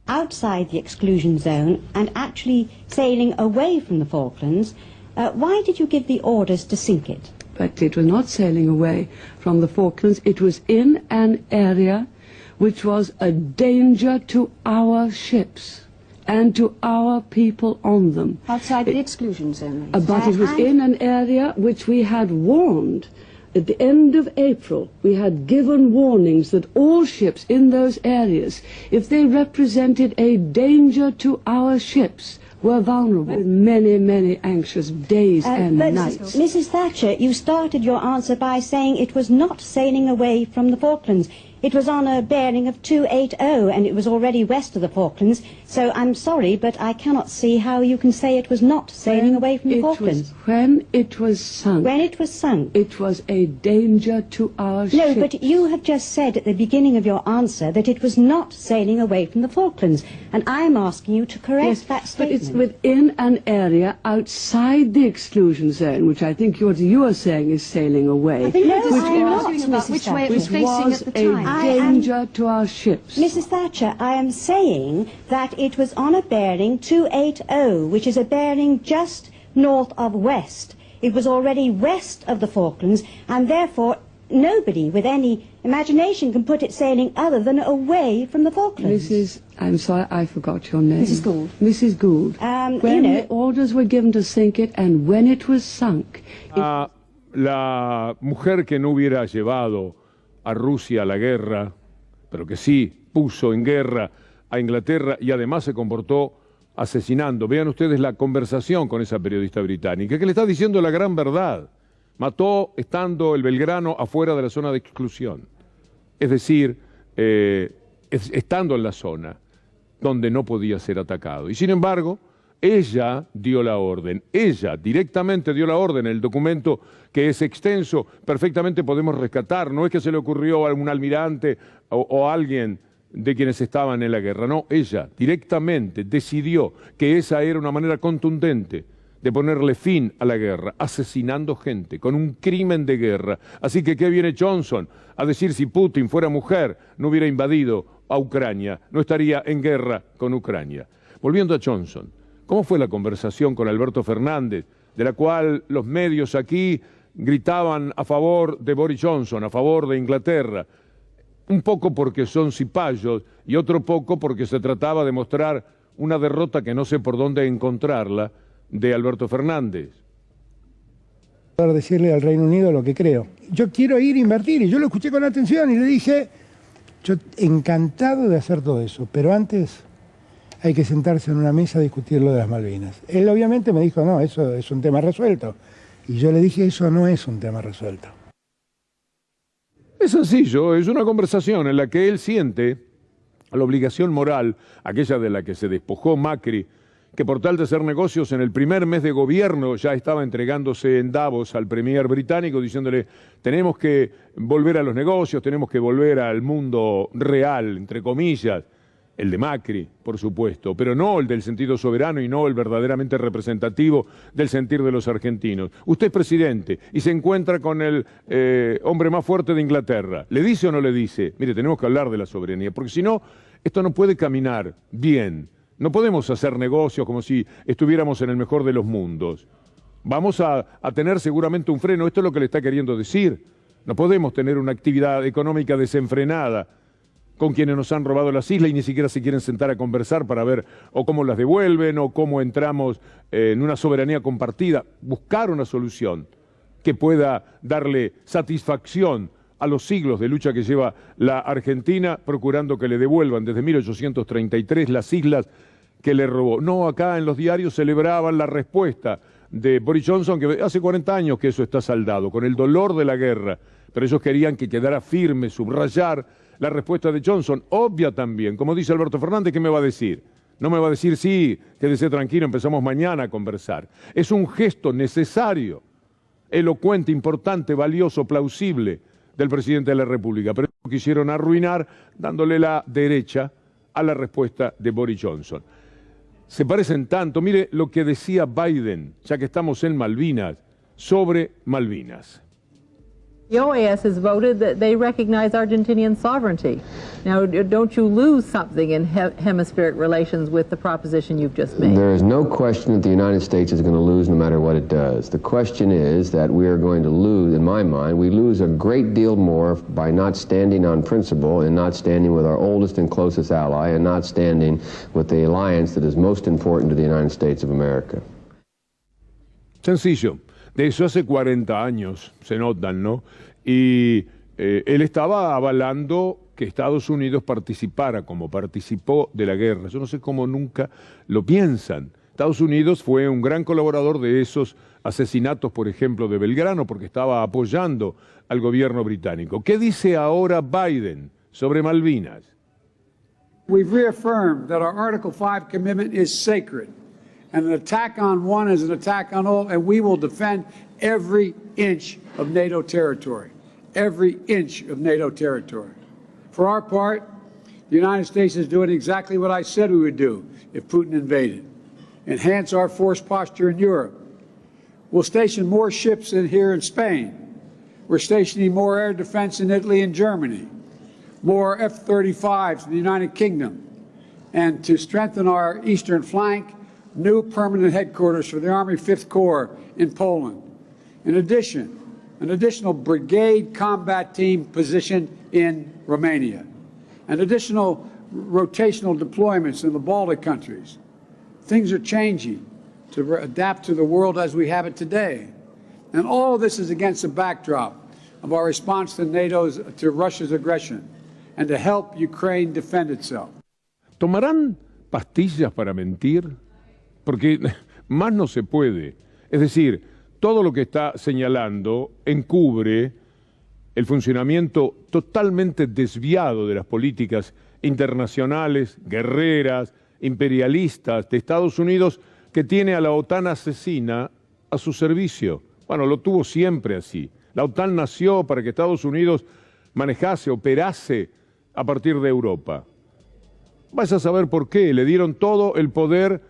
Outside the exclusion zone and actually sailing away from the Falklands, why did you give the orders to sink it? But it was not sailing away from the Falklands. It was in an area which was a danger to our ships and to our people on them. Outside the exclusion zone. But it was in an area which we had warned. At the end of April, we had given warnings that all ships in those areas, if they represented a danger to our ships, were vulnerable. Many, many anxious days and nights. Mrs. Thatcher, you started your answer by saying it was not sailing away from the Falklands. It was on a bearing of 280 and it was already west of the Falklands. So I'm sorry, but I cannot see how you can say it was not sailing away from the Falklands. When it was sunk. When it was sunk. It was a danger to our ships. No, but you have just said at the beginning of your answer that it was not sailing away from the Falklands. And I'm asking you to correct that statement. But it's within an area outside the exclusion zone, which I think what you are saying is sailing away. I think which way it was facing at the time. Danger to our ships. Mrs. Thatcher, I am saying that it was on a bearing 280, which is a bearing just north of west. It was already west of the Falklands, and therefore nobody with any imagination can put it sailing other than away from the Falklands. I'm sorry, I forgot your name. Mrs. Gould. Mrs. Gould. When the orders were given to sink it and when it was sunk. La mujer que no hubiera llevado a Rusia a la guerra, pero que sí puso en guerra a Inglaterra y además se comportó asesinando. Vean ustedes la conversación con esa periodista británica que le está diciendo la gran verdad. Mató estando el Belgrano afuera de la zona de exclusión. Es decir, estando en la zona donde no podía ser atacado. Y sin embargo, ella dio la orden. Ella directamente dio la orden. El documento, que es extenso, perfectamente podemos rescatar. No es que se le ocurrió a un almirante o a alguien de quienes estaban en la guerra. No, ella directamente decidió que esa era una manera contundente de ponerle fin a la guerra, asesinando gente, con un crimen de guerra. Así que, ¿qué viene Johnson a decir? Si Putin fuera mujer, no hubiera invadido a Ucrania, no estaría en guerra con Ucrania. Volviendo a Johnson, ¿cómo fue la conversación con Alberto Fernández, de la cual los medios aquí gritaban a favor de Boris Johnson, a favor de Inglaterra? Un poco porque son cipayos y otro poco porque se trataba de mostrar una derrota que no sé por dónde encontrarla de Alberto Fernández. Para decirle al Reino Unido lo que creo. Yo quiero ir a invertir y yo lo escuché con atención y le dije, yo encantado de hacer todo eso, pero antes hay que sentarse en una mesa a discutir lo de las Malvinas. Él obviamente me dijo, no, eso es un tema resuelto. Y yo le dije, eso no es un tema resuelto. Es sencillo, es una conversación en la que él siente la obligación moral, aquella de la que se despojó Macri, que por tal de hacer negocios en el primer mes de gobierno ya estaba entregándose en Davos al premier británico diciéndole tenemos que volver a los negocios, tenemos que volver al mundo real, entre comillas, el de Macri, por supuesto, pero no el del sentido soberano y no el verdaderamente representativo del sentir de los argentinos. Usted es presidente y se encuentra con el hombre más fuerte de Inglaterra. ¿Le dice o no le dice? Mire, tenemos que hablar de la soberanía, porque si no, esto no puede caminar bien. No podemos hacer negocios como si estuviéramos en el mejor de los mundos. Vamos a tener seguramente un freno, esto es lo que le está queriendo decir. No podemos tener una actividad económica desenfrenada con quienes nos han robado las islas y ni siquiera se quieren sentar a conversar para ver o cómo las devuelven o cómo entramos en una soberanía compartida. Buscar una solución que pueda darle satisfacción a los siglos de lucha que lleva la Argentina, procurando que le devuelvan desde 1833 las islas que le robó. No, acá en los diarios celebraban la respuesta de Boris Johnson, que hace 40 años que eso está saldado, con el dolor de la guerra, pero ellos querían que quedara firme, subrayar la respuesta de Johnson, obvia también. Como dice Alberto Fernández, ¿qué me va a decir? No me va a decir, sí, quédese tranquilo, empezamos mañana a conversar. Es un gesto necesario, elocuente, importante, valioso, plausible del presidente de la República, pero lo quisieron arruinar dándole la derecha a la respuesta de Boris Johnson. Se parecen tanto. Mire lo que decía Biden, ya que estamos en Malvinas, sobre Malvinas. The OAS has voted that they recognize Argentinian sovereignty. Now, don't you lose something in hemispheric relations with the proposition you've just made? There is no question that the United States is going to lose no matter what it does. The question is that we are going to lose, in my mind, we lose a great deal more by not standing on principle and not standing with our oldest and closest ally and not standing with the alliance that is most important to the United States of America. Sencillo. De eso hace 40 años, se notan, ¿no? Y él estaba avalando que Estados Unidos participara como participó de la guerra. Yo no sé cómo nunca lo piensan. Estados Unidos fue un gran colaborador de esos asesinatos, por ejemplo, de Belgrano, porque estaba apoyando al gobierno británico. ¿Qué dice ahora Biden sobre Malvinas? We've reaffirmed that our Article 5 commitment is sacred. And an attack on one is an attack on all, and we will defend every inch of NATO territory. Every inch of NATO territory. For our part, the United States is doing exactly what I said we would do if Putin invaded. Enhance our force posture in Europe. We'll station more ships here in Spain. We're stationing more air defense in Italy and Germany. More F-35s in the United Kingdom. And to strengthen our eastern flank, new permanent headquarters for the Army 5th Corps in Poland. In addition, an additional brigade combat team position in Romania, and additional rotational deployments in the Baltic countries. Things are changing to adapt to the world as we have it today. And all of this is against the backdrop of our response to Russia's aggression and to help Ukraine defend itself. ¿Tomarán pastillas para mentir? Porque más no se puede. Es decir, todo lo que está señalando encubre el funcionamiento totalmente desviado de las políticas internacionales, guerreras, imperialistas de Estados Unidos, que tiene a la OTAN asesina a su servicio. Bueno, lo tuvo siempre así. La OTAN nació para que Estados Unidos manejase, operase a partir de Europa. Vas a saber por qué. Le dieron todo el poder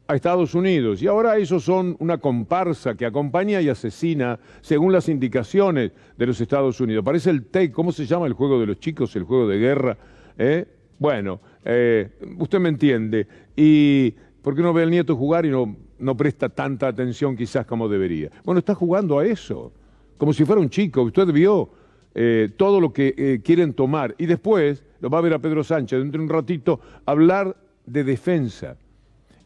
a Estados Unidos y ahora ellos son una comparsa que acompaña y asesina según las indicaciones de los Estados Unidos. Parece el TEC, ¿cómo se llama el juego de los chicos, el juego de guerra? Bueno, usted me entiende. ¿Y por qué no ve al nieto jugar y no presta tanta atención quizás como debería? Bueno, está jugando a eso, como si fuera un chico. Usted vio todo lo que quieren tomar y después lo va a ver a Pedro Sánchez dentro de un ratito hablar de defensa.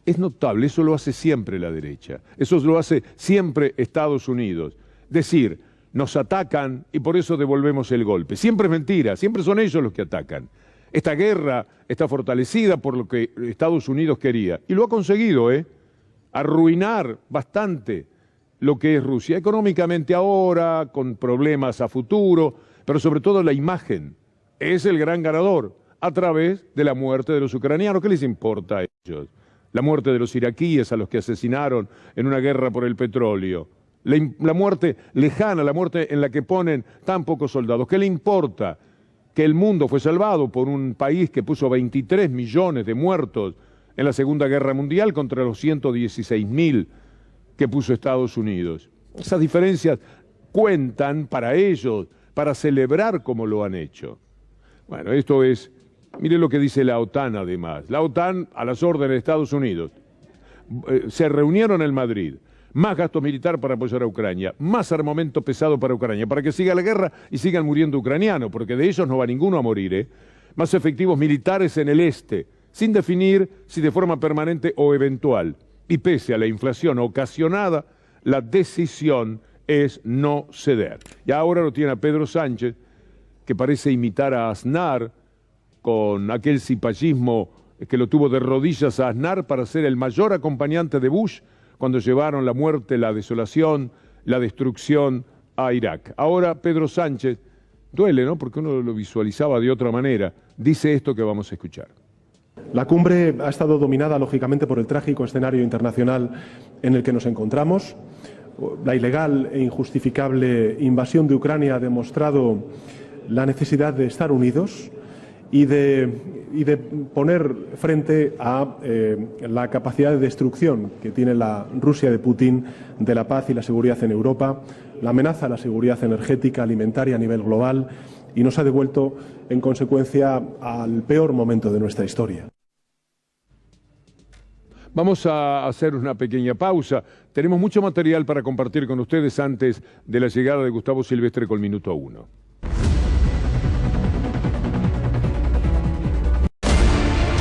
Es notable, eso lo hace siempre la derecha, eso lo hace siempre Estados Unidos. Decir, nos atacan y por eso devolvemos el golpe. Siempre es mentira, siempre son ellos los que atacan. Esta guerra está fortalecida por lo que Estados Unidos quería y lo ha conseguido, arruinar bastante lo que es Rusia, económicamente ahora, con problemas a futuro, pero sobre todo la imagen. Es el gran ganador a través de la muerte de los ucranianos. ¿Qué les importa a ellos? La muerte de los iraquíes a los que asesinaron en una guerra por el petróleo. La muerte lejana, la muerte en la que ponen tan pocos soldados. ¿Qué le importa? Que el mundo fue salvado por un país que puso 23 millones de muertos en la Segunda Guerra Mundial contra los 116.000 que puso Estados Unidos. Esas diferencias cuentan para ellos, para celebrar como lo han hecho. Bueno, esto es... Mire lo que dice la OTAN además. La OTAN a las órdenes de Estados Unidos. Se reunieron en Madrid. Más gasto militar para apoyar a Ucrania. Más armamento pesado para Ucrania. Para que siga la guerra y sigan muriendo ucranianos. Porque de ellos no va ninguno a morir. Más efectivos militares en el este. Sin definir si de forma permanente o eventual. Y pese a la inflación ocasionada, la decisión es no ceder. Y ahora lo tiene a Pedro Sánchez, que parece imitar a Aznar, con aquel cipallismo que lo tuvo de rodillas a Aznar para ser el mayor acompañante de Bush cuando llevaron la muerte, la desolación, la destrucción a Irak. Ahora Pedro Sánchez, duele, ¿no? Porque uno lo visualizaba de otra manera, dice esto que vamos a escuchar. La cumbre ha estado dominada, lógicamente, por el trágico escenario internacional en el que nos encontramos. La ilegal e injustificable invasión de Ucrania ha demostrado la necesidad de estar unidos y de poner frente a la capacidad de destrucción que tiene la Rusia de Putin de la paz y la seguridad en Europa, la amenaza a la seguridad energética, alimentaria a nivel global y nos ha devuelto, en consecuencia, al peor momento de nuestra historia. Vamos a hacer una pequeña pausa. Tenemos mucho material para compartir con ustedes antes de la llegada de Gustavo Silvestre con Minuto 1.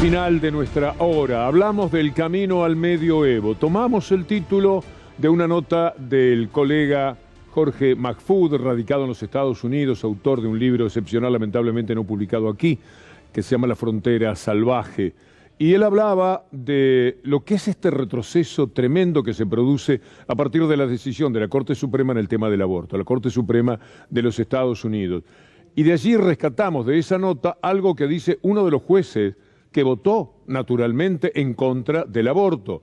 Final de nuestra hora. Hablamos del camino al medioevo. Tomamos el título de una nota del colega Jorge Mahfoud, radicado en los Estados Unidos, autor de un libro excepcional, lamentablemente no publicado aquí, que se llama La frontera salvaje. Y él hablaba de lo que es este retroceso tremendo que se produce a partir de la decisión de la Corte Suprema en el tema del aborto, la Corte Suprema de los Estados Unidos. Y de allí rescatamos de esa nota algo que dice uno de los jueces que votó naturalmente en contra del aborto.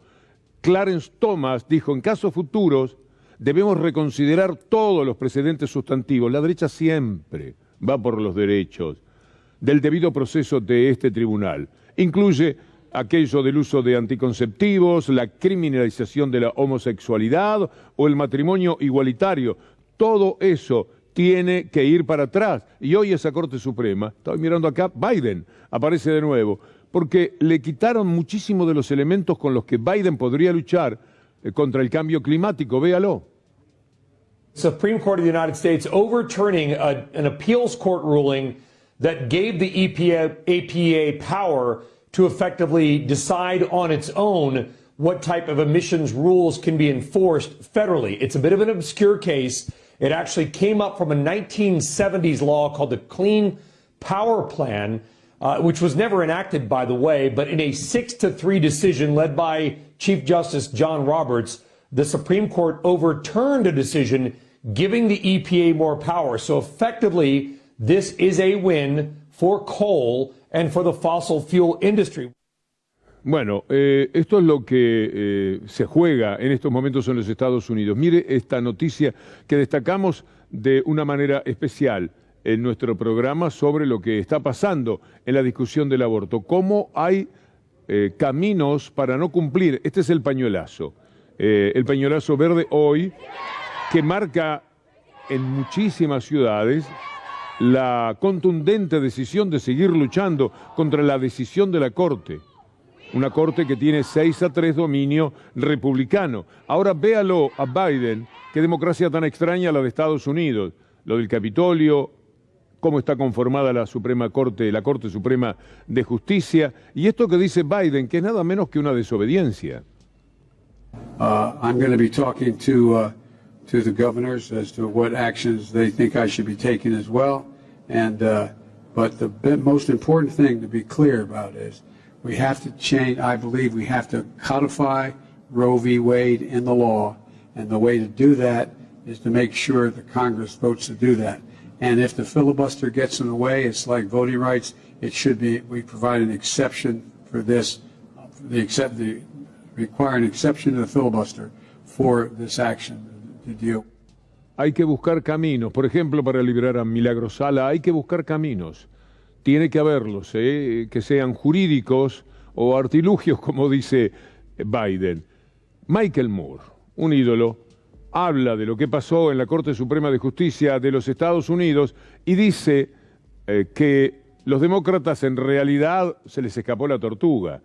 Clarence Thomas dijo, en casos futuros debemos reconsiderar todos los precedentes sustantivos. La derecha siempre va por los derechos del debido proceso de este tribunal. Incluye aquello del uso de anticonceptivos, la criminalización de la homosexualidad o el matrimonio igualitario. Todo eso tiene que ir para atrás. Y hoy esa Corte Suprema, estaba mirando acá, Biden aparece de nuevo, porque le quitaron muchísimo de los elementos con los que Biden podría luchar contra el cambio climático, véalo. Supreme Court of the United States overturning an appeals court ruling that gave the EPA power to effectively decide on its own what type of emissions rules can be enforced federally. It's a bit of an obscure case. It actually came up from a 1970s law called the Clean Power Plan, which was never enacted, by the way, but in a 6-3 decision led by Chief Justice John Roberts, the Supreme Court overturned a decision giving the EPA more power. So effectively, this is a win for coal and for the fossil fuel industry. Bueno, esto es lo que se juega en estos momentos en los Estados Unidos. Mire esta noticia que destacamos de una manera especial en nuestro programa sobre lo que está pasando en la discusión del aborto. Cómo hay caminos para no cumplir. Este es el pañuelazo verde hoy, que marca en muchísimas ciudades la contundente decisión de seguir luchando contra la decisión de la Corte. Una Corte que tiene 6-3 dominio republicano. Ahora véalo a Biden, qué democracia tan extraña la de Estados Unidos. Lo del Capitolio, cómo está conformada la Suprema Corte, la Corte Suprema de Justicia. Y esto que dice Biden, que es nada menos que una desobediencia. I'm going to be talking to the governors as to what actions they think I should be taking as well. And but the most important thing to be clear about is we have to change. I believe we have to codify Roe v. Wade in the law, and the way to do that is to make sure the Congress votes to do that. And if the filibuster gets in the way, it's like voting rights. It should be. We provide an exception for this. Require an exception to the filibuster for this action to deal. Hay que buscar caminos. Por ejemplo, para liberar a Milagro Sala, hay que buscar caminos. Tiene que haberlos, que sean jurídicos o artilugios, como dice Biden. Michael Moore, un ídolo, habla de lo que pasó en la Corte Suprema de Justicia de los Estados Unidos y dice que los demócratas en realidad se les escapó la tortuga.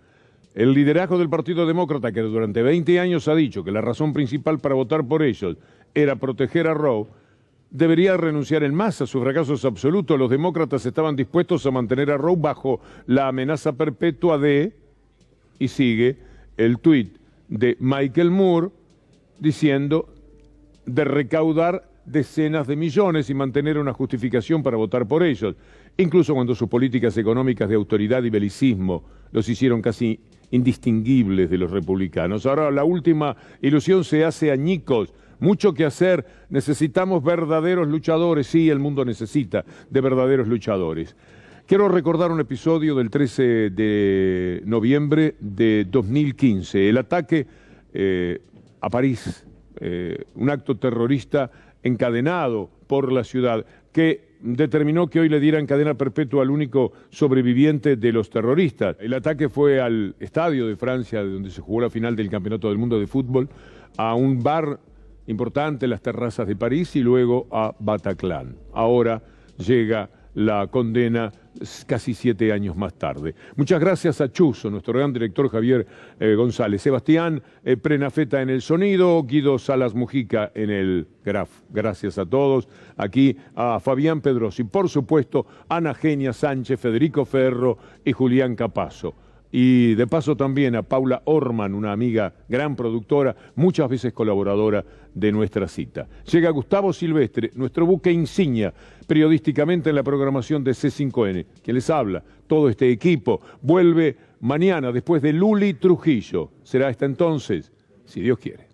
El liderazgo del Partido Demócrata, que durante 20 años ha dicho que la razón principal para votar por ellos era proteger a Roe, debería renunciar en masa. Su fracaso es absoluto. Los demócratas estaban dispuestos a mantener a Roe bajo la amenaza perpetua de, y sigue el tuit de Michael Moore diciendo, de recaudar decenas de millones y mantener una justificación para votar por ellos, incluso cuando sus políticas económicas de autoridad y belicismo los hicieron casi indistinguibles de los republicanos. Ahora la última ilusión se hace añicos. Mucho que hacer, necesitamos verdaderos luchadores. Sí, el mundo necesita de verdaderos luchadores. Quiero recordar un episodio del 13 de noviembre de 2015, el ataque a París, un acto terrorista encadenado por la ciudad que determinó que hoy le dieran cadena perpetua al único sobreviviente de los terroristas. El ataque fue al estadio de Francia, donde se jugó la final del Campeonato del Mundo de Fútbol, a un bar importante en las terrazas de París y luego a Bataclan. Ahora llega la condena casi 7 años más tarde. Muchas gracias a Chuzo, nuestro gran director Javier González, Sebastián Prenafeta en el sonido, Guido Salas Mujica en el graf. Gracias a todos. Aquí a Fabián Pedrosi, por supuesto, Ana Genia Sánchez, Federico Ferro y Julián Capazo. Y de paso también a Paula Orman, una amiga, gran productora, muchas veces colaboradora de nuestra cita. Llega Gustavo Silvestre, nuestro buque insignia periodísticamente en la programación de C5N. Quien les habla, todo este equipo, vuelve mañana después de Luli Trujillo. Será hasta entonces, si Dios quiere.